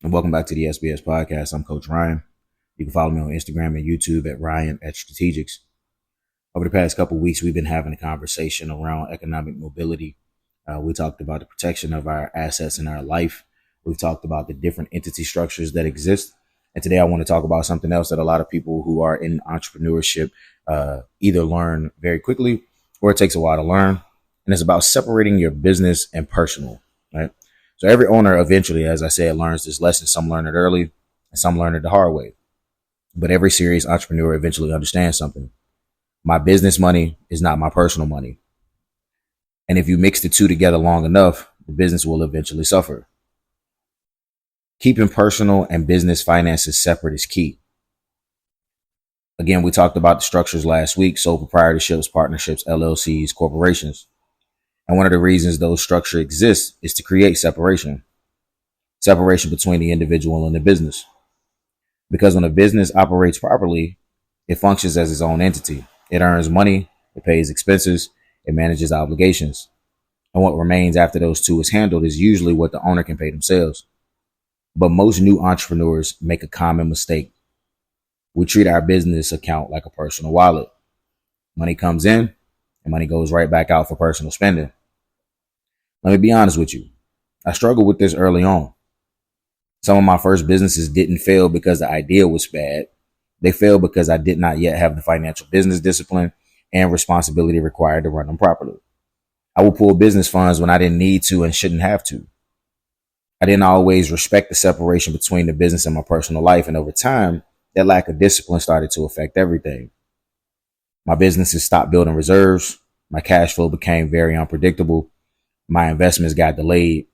And welcome back to the SBS podcast. I'm Coach Ryan. You can follow me on Instagram and YouTube at Ryan at Strategics. Over the past couple of weeks, we've been having a conversation around economic mobility. We talked about the protection of our assets in our life. We've talked about the different entity structures that exist. And today I want to talk about something else that a lot of people who are in entrepreneurship either learn very quickly or it takes a while to learn. And it's about separating your business and personal, right? So every owner eventually, as I said, learns this lesson. Some learn it early and some learn it the hard way. But every serious entrepreneur eventually understands something. My business money is not my personal money. And if you mix the two together long enough, the business will eventually suffer. Keeping personal and business finances separate is key. Again, we talked about the structures last week: sole proprietorships, partnerships, LLCs, corporations. And one of the reasons those structures exist is to create separation between the individual and the business. Because when a business operates properly, it functions as its own entity. It earns money, it pays expenses, it manages obligations. And what remains after those two is handled is usually what the owner can pay themselves. But most new entrepreneurs make a common mistake. We treat our business account like a personal wallet. Money comes in and money goes right back out for personal spending. Let me be honest with you. I struggled with this early on. Some of my first businesses didn't fail because the idea was bad. They failed because I did not yet have the financial business discipline and responsibility required to run them properly. I would pull business funds when I didn't need to and shouldn't have to. I didn't always respect the separation between the business and my personal life. And over time, that lack of discipline started to affect everything. My businesses stopped building reserves. My cash flow became very unpredictable. My investments got delayed,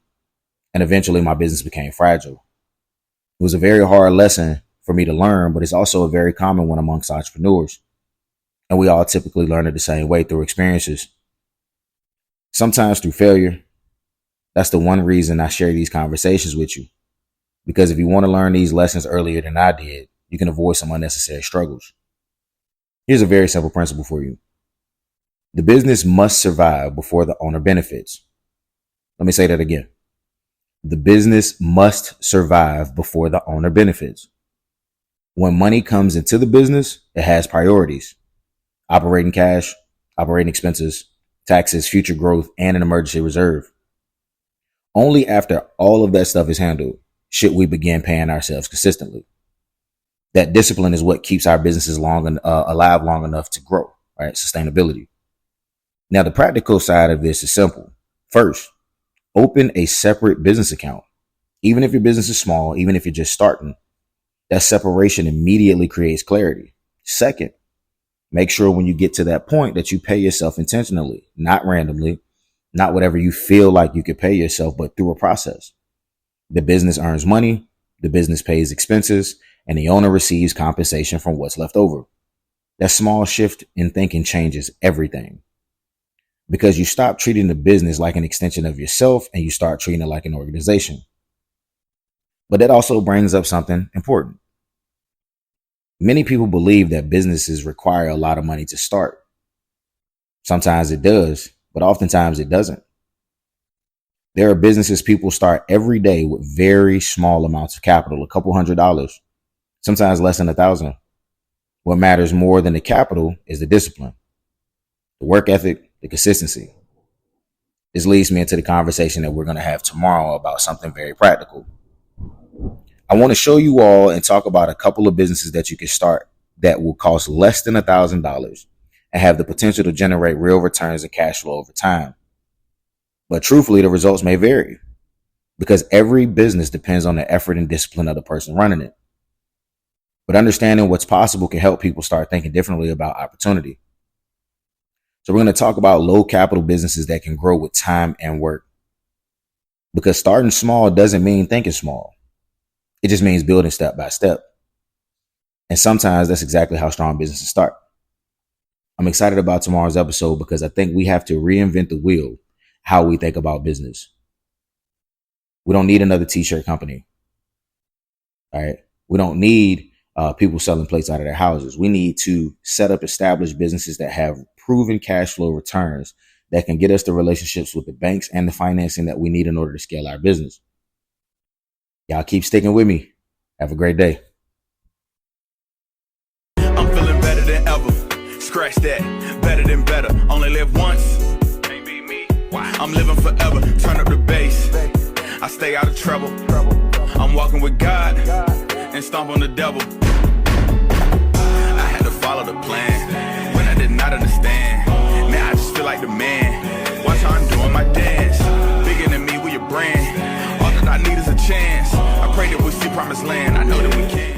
and eventually my business became fragile. It was a very hard lesson for me to learn, but it's also a very common one amongst entrepreneurs. And we all typically learn it the same way, through experiences, sometimes through failure. That's the one reason I share these conversations with you. Because if you want to learn these lessons earlier than I did, you can avoid some unnecessary struggles. Here's a very simple principle for you. The business must survive before the owner benefits. Let me say that again. The business must survive before the owner benefits. When money comes into the business, it has priorities: operating cash, operating expenses, taxes, future growth, and an emergency reserve. Only after all of that stuff is handled should we begin paying ourselves consistently. That discipline is what keeps our businesses alive long enough to grow, right? Sustainability. Now, the practical side of this is simple. First, open a separate business account. Even if your business is small, even if you're just starting, that separation immediately creates clarity. Second, make sure when you get to that point that you pay yourself intentionally, not randomly, not whatever you feel like you could pay yourself, but through a process. The business earns money, the business pays expenses, and the owner receives compensation from what's left over. That small shift in thinking changes everything, because you stop treating the business like an extension of yourself and you start treating it like an organization. But that also brings up something important. Many people believe that businesses require a lot of money to start. Sometimes it does, but oftentimes it doesn't. There are businesses people start every day with very small amounts of capital, a couple $100, sometimes less than $1,000. What matters more than the capital is the discipline, the work ethic, the consistency. This leads me into the conversation that we're going to have tomorrow about something very practical. I want to show you all and talk about a couple of businesses that you can start that will cost less than $1,000 and have the potential to generate real returns and cash flow over time. But truthfully, the results may vary because every business depends on the effort and discipline of the person running it. But understanding what's possible can help people start thinking differently about opportunity. So we're going to talk about low capital businesses that can grow with time and work. Because starting small doesn't mean thinking small. It just means building step by step. And sometimes that's exactly how strong businesses start. I'm excited about tomorrow's episode because I think we have to reinvent the wheel, how we think about business. We don't need another t-shirt company. All right. We don't need people selling plates out of their houses. We need to set up established businesses that have proven cash flow returns that can get us the relationships with the banks and the financing that we need in order to scale our business. Y'all keep sticking with me. Have a great day. I'm feeling better than ever. Scratch that. Better than better. Only live once. Can't be me. I'm living forever. Turn up the bass. I stay out of trouble. I'm walking with God and stomp on the devil. I had to follow the plan when I did not understand. Now I just feel like the man. Watch how I'm doing my dance. Bigger than me with your brand. All that I need is a chance. I pray that we see promised land. I know that we can.